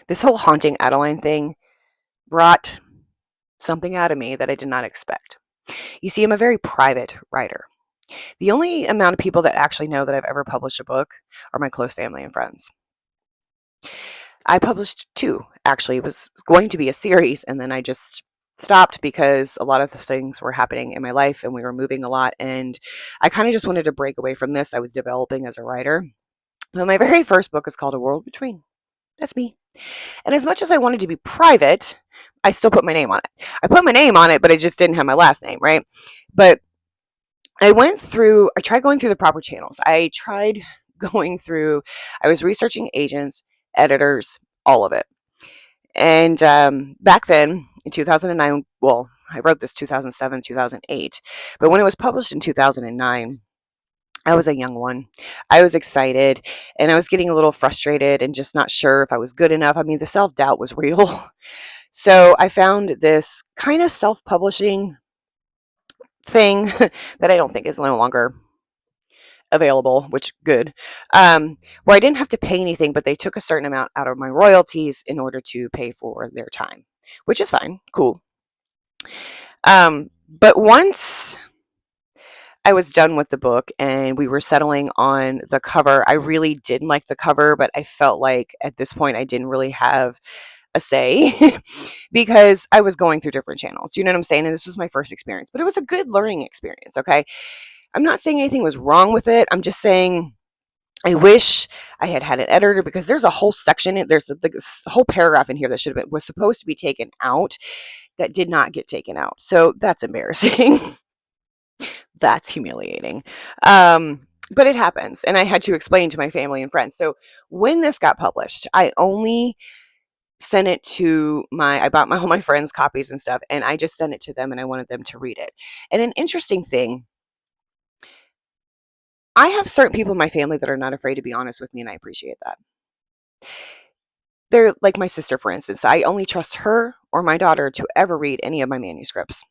This whole haunting Adeline thing brought something out of me that I did not expect. You see, I'm a very private writer. The only amount of people that actually know that I've ever published a book are my close family and friends. I published two, actually. It was going to be a series, and then I just stopped because a lot of the things were happening in my life and we were moving a lot. And I kind of just wanted to break away from this. I was developing as a writer. But my very first book is called A World Between. That's me. And as much as I wanted to be private, I still put my name on it. I put my name on it, but I just didn't have my last name, right? But I tried going through the proper channels. I tried going through, I was researching agents, editors, all of it. And back then in 2009, well, I wrote this 2007, 2008, but when it was published in 2009, I was a young one. I was excited and I was getting a little frustrated and just not sure if I was good enough. I mean, the self doubt was real. So I found this kind of self publishing thing that I don't think is no longer available, which good, where I didn't have to pay anything, but they took a certain amount out of my royalties in order to pay for their time, which is fine, cool. But once I was done with the book and we were settling on the cover, I really didn't like the cover, but I felt like at this point I didn't really have a say because I was going through different channels. You know what I'm saying? And this was my first experience, but it was a good learning experience. Okay. I'm not saying anything was wrong with it. I'm just saying I wish I had had an editor because there's a whole section, there's a whole paragraph in here that should have been, was supposed to be taken out that did not get taken out. So that's embarrassing. That's humiliating. But it happens. And I had to explain to my family and friends. So when this got published, I only sent it to I bought all my friends copies and stuff, and I just sent it to them and I wanted them to read it. And an interesting thing, I have certain people in my family that are not afraid to be honest with me, and I appreciate that. They're like my sister, for instance. I only trust her or my daughter to ever read any of my manuscripts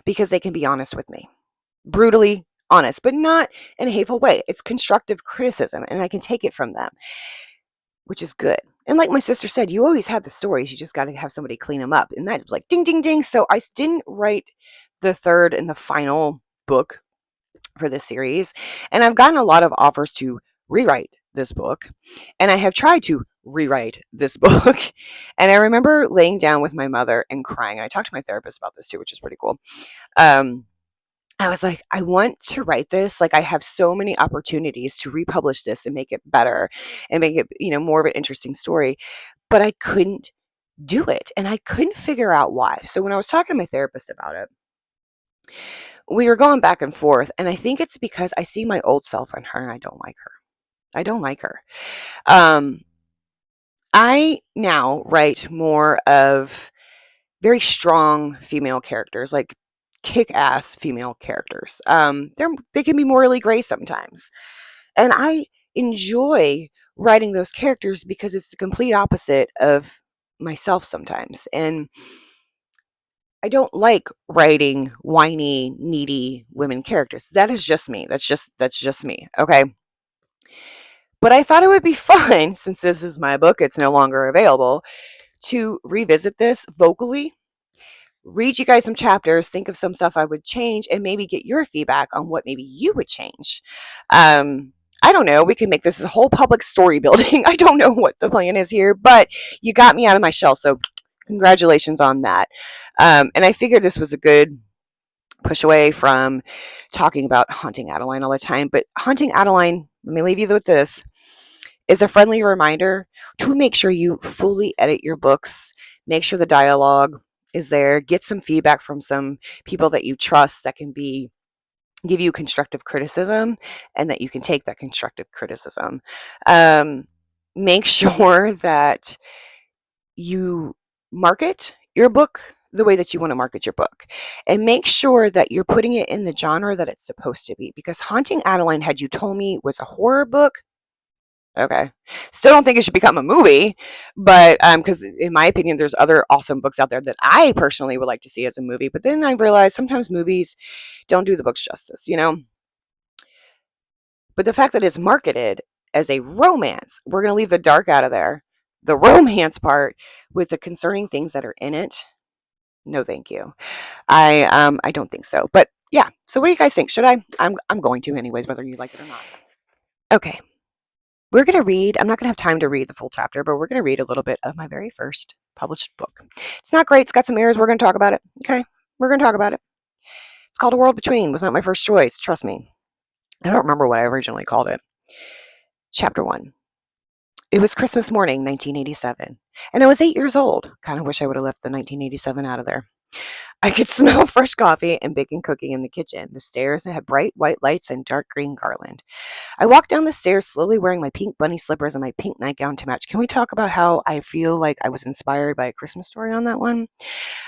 because they can be honest with me. Brutally honest, but not in a hateful way. It's constructive criticism, and I can take it from them, which is good. And like my sister said, you always have the stories. You just got to have somebody clean them up. And that was like ding, ding, ding. So I didn't write the third and the final book for this series. And I've gotten a lot of offers to rewrite this book. And I have tried to rewrite this book. And I remember laying down with my mother and crying. And I talked to my therapist about this too, which is pretty cool. I was like, I want to write this. Like, I have so many opportunities to republish this and make it better and make it, more of an interesting story. But I couldn't do it. And I couldn't figure out why. So when I was talking to my therapist about it, we were going back and forth. And I think it's because I see my old self in her and I don't like her. I don't like her. I now write more of very strong female characters, like kick-ass female characters. They can be morally gray sometimes, and I enjoy writing those characters because it's the complete opposite of myself sometimes. And I don't like writing whiny, needy women characters. That is just me. That's just me. Okay. But I thought it would be fun since this is my book, it's no longer available, to revisit this vocally, read you guys some chapters, think of some stuff I would change, and maybe get your feedback on what maybe you would change. I don't know. We can make this a whole public story building. I don't know what the plan is here, but you got me out of my shell. So congratulations on that. And I figured this was a good push away from talking about Haunting Adeline all the time. But Haunting Adeline, let me leave you with this, is a friendly reminder to make sure you fully edit your books, make sure the dialogue is there, get some feedback from some people that you trust that can give you constructive criticism and that you can take that constructive criticism. Make sure that you market your book the way that you want to market your book, and make sure that you're putting it in the genre that it's supposed to be, because Haunting Adeline, had you told me, was a horror book, okay. Still don't think it should become a movie, but because in my opinion, there's other awesome books out there that I personally would like to see as a movie. But then I realized sometimes movies don't do the books justice. But the fact that it's marketed as a romance, we're going to leave the dark out of there. the romance part with the concerning things that are in it, no, thank you. I don't think so. But yeah. So what do you guys think? Should I? I'm going to anyways, whether you like it or not. Okay. We're going to read, I'm not going to have time to read the full chapter, but we're going to read a little bit of my very first published book. It's not great. It's got some errors. We're going to talk about it. Okay. We're going to talk about it. It's called A World Between. It was not my first choice. Trust me. I don't remember what I originally called it. Chapter 1. It was Christmas morning, 1987, and I was 8 years old. Kind of wish I would have left the 1987 out of there. I could smell fresh coffee and bacon cooking in the kitchen. The stairs had bright white lights and dark green garland. I walked down the stairs slowly wearing my pink bunny slippers and my pink nightgown to match. Can we talk about how I feel like I was inspired by A Christmas Story on that one?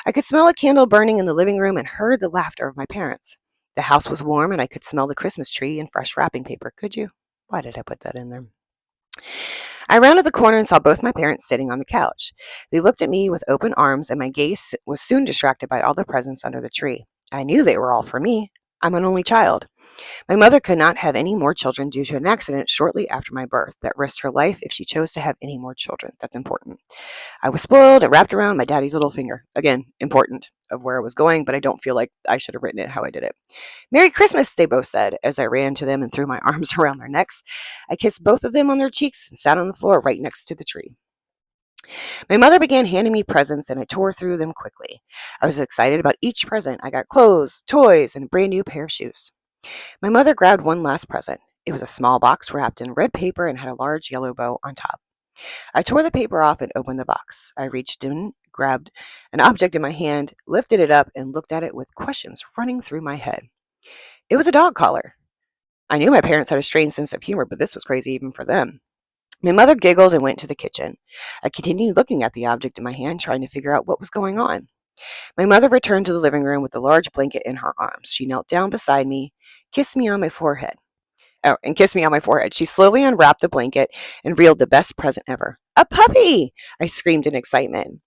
I could smell a candle burning in the living room and heard the laughter of my parents. The house was warm and I could smell the Christmas tree and fresh wrapping paper. Could you? Why did I put that in there? I rounded the corner and saw both my parents sitting on the couch. They looked at me with open arms, and my gaze was soon distracted by all the presents under the tree. I knew they were all for me. I'm an only child. My mother could not have any more children due to an accident shortly after my birth that risked her life if she chose to have any more children. That's important. I was spoiled and wrapped around my daddy's little finger. Again, important of where I was going, but I don't feel like I should have written it how I did it. Merry Christmas, they both said as I ran to them and threw my arms around their necks. I kissed both of them on their cheeks and sat on the floor right next to the tree. My mother began handing me presents, and I tore through them quickly. I was excited about each present. I got clothes, toys, and a brand new pair of shoes. My mother grabbed one last present. It was a small box wrapped in red paper and had a large yellow bow on top. I tore the paper off and opened the box. I reached in, grabbed an object in my hand, lifted it up, and looked at it with questions running through my head. It was a dog collar. I knew my parents had a strange sense of humor, but this was crazy even for them. My mother giggled and went to the kitchen. I continued looking at the object in my hand, trying to figure out what was going on. My mother returned to the living room with the large blanket in her arms. She knelt down beside me, kissed me on my forehead. Oh, and kissed me on my forehead. She slowly unwrapped the blanket and revealed the best present ever. A puppy! I screamed in excitement.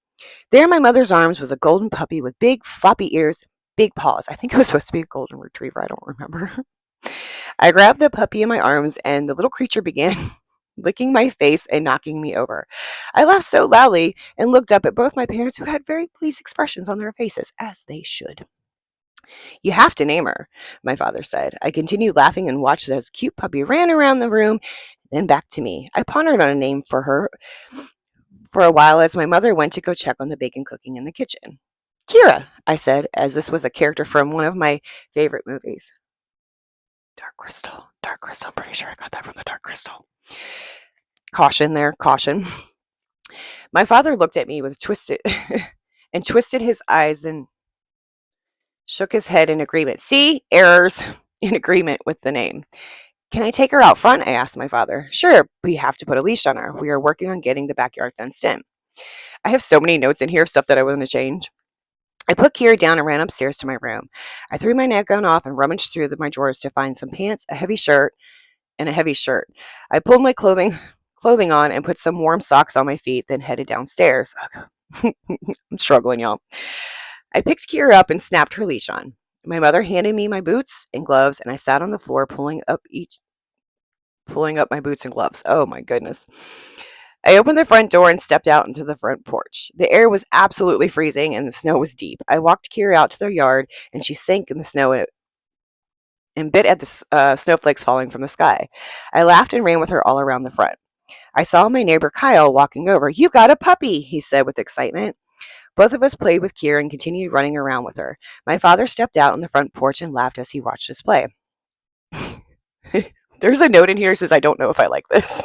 There in my mother's arms was a golden puppy with big, floppy ears, big paws. I think it was supposed to be a golden retriever. I don't remember. I grabbed the puppy in my arms, and the little creature began licking my face and knocking me over. I laughed so loudly and looked up at both my parents, who had very pleased expressions on their faces, as they should. You have to name her, my father said. I continued laughing and watched as cute puppy ran around the room, then back to me. I pondered on a name for her for a while as my mother went to go check on the bacon cooking in the kitchen. Kira, I said, as this was a character from one of my favorite movies. Dark Crystal. Dark Crystal. I'm pretty sure I got that from the Dark Crystal. Caution there, caution. My father looked at me with twisted his eyes, then shook his head in agreement. See, errors in agreement with the name. Can I take her out front? I asked my father. Sure, we have to put a leash on her. We are working on getting the backyard fenced in. I have so many notes in here of stuff that I want to change. I put Kira down and ran upstairs to my room. I threw my nightgown off and rummaged through my drawers to find some pants, a heavy shirt. I pulled my clothing on and put some warm socks on my feet, then headed downstairs. I'm struggling, y'all. I picked Kira up and snapped her leash on. My mother handed me my boots and gloves, and I sat on the floor pulling up my boots and gloves. Oh my goodness. I opened the front door and stepped out into the front porch. The air was absolutely freezing and the snow was deep. I walked Kira out to their yard, and she sank in the snow and bit at the snowflakes falling from the sky. I laughed and ran with her all around the front. I saw my neighbor Kyle walking over. You got a puppy, he said with excitement. Both of us played with Kira and continued running around with her. My father stepped out on the front porch and laughed as he watched us play. There's a note in here that says, I don't know if I like this.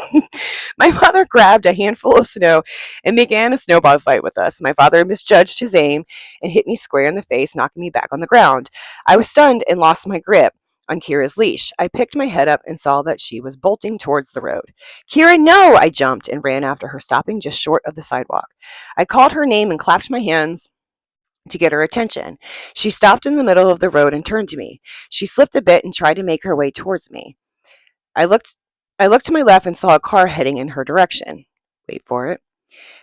My father grabbed a handful of snow and began a snowball fight with us. My father misjudged his aim and hit me square in the face, knocking me back on the ground. I was stunned and lost my grip on Kira's leash. I picked my head up and saw that she was bolting towards the road. Kira, no! I jumped and ran after her, stopping just short of the sidewalk. I called her name and clapped my hands to get her attention. She stopped in the middle of the road and turned to me. She slipped a bit and tried to make her way towards me. I looked to my left and saw a car heading in her direction. Wait for it.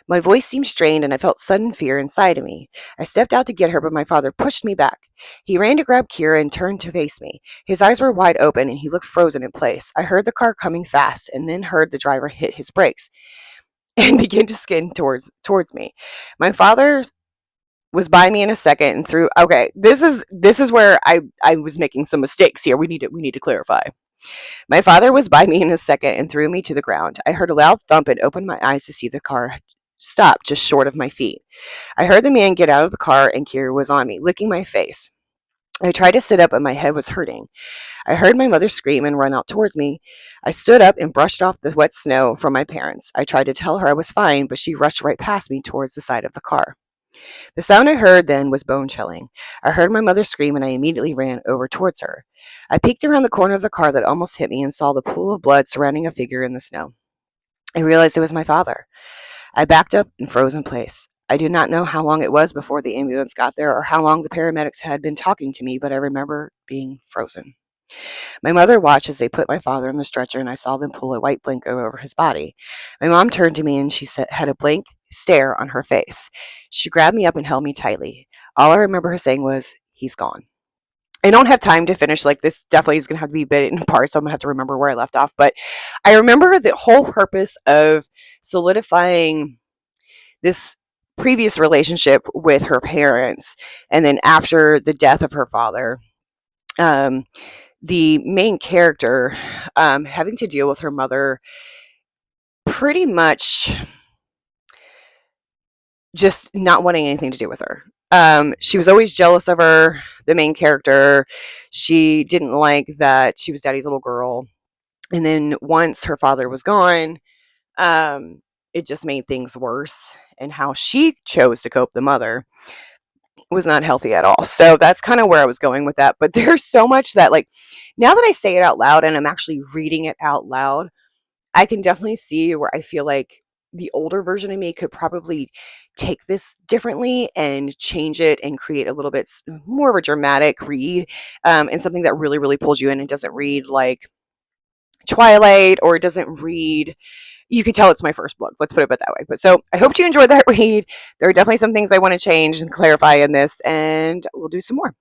My voice seemed strained and I felt sudden fear inside of me. I stepped out to get her, but my father pushed me back. He ran to grab Kira and turned to face me. His eyes were wide open and he looked frozen in place. I heard the car coming fast and then heard the driver hit his brakes. and began to skin towards me. My father was by me in a second and threw. Okay, this is where I was making some mistakes here. We need to clarify. My father was by me in a second and threw me to the ground. I heard a loud thump and opened my eyes to see the car stop just short of my feet. I heard the man get out of the car and Kira was on me, licking my face. I tried to sit up, but my head was hurting. I heard my mother scream and run out towards me. I stood up and brushed off the wet snow from my parents. I tried to tell her I was fine, but she rushed right past me towards the side of the car. The sound I heard then was bone chilling. I heard my mother scream and I immediately ran over towards her. I peeked around the corner of the car that almost hit me and saw the pool of blood surrounding a figure in the snow. I realized it was my father. I backed up and froze in place. I do not know how long it was before the ambulance got there or how long the paramedics had been talking to me, but I remember being frozen. My mother watched as they put my father on the stretcher, and I saw them pull a white blanket over his body. My mom turned to me and had a blank stare on her face. She grabbed me up and held me tightly. All I remember her saying was, "He's gone." I don't have time to finish. Like, this definitely is going to have to be bit in parts, so I'm going to have to remember where I left off. But I remember the whole purpose of solidifying this previous relationship with her parents, and then after the death of her father, um, the main character having to deal with her mother pretty much just not wanting anything to do with her. She was always jealous of her, the main character. She didn't like that she was daddy's little girl. And then once her father was gone, it just made things worse. And how she chose to cope, the mother, was not healthy at all. So that's kind of where I was going with that. But there's so much that, like, now that I say it out loud and I'm actually reading it out loud, I can definitely see where I feel like the older version of me could probably take this differently and change it and create a little bit more of a dramatic read, and something that really, really pulls you in and doesn't read like Twilight, or it doesn't read. You can tell it's my first book. Let's put it that way. But so I hope you enjoyed that read. There are definitely some things I want to change and clarify in this, and we'll do some more.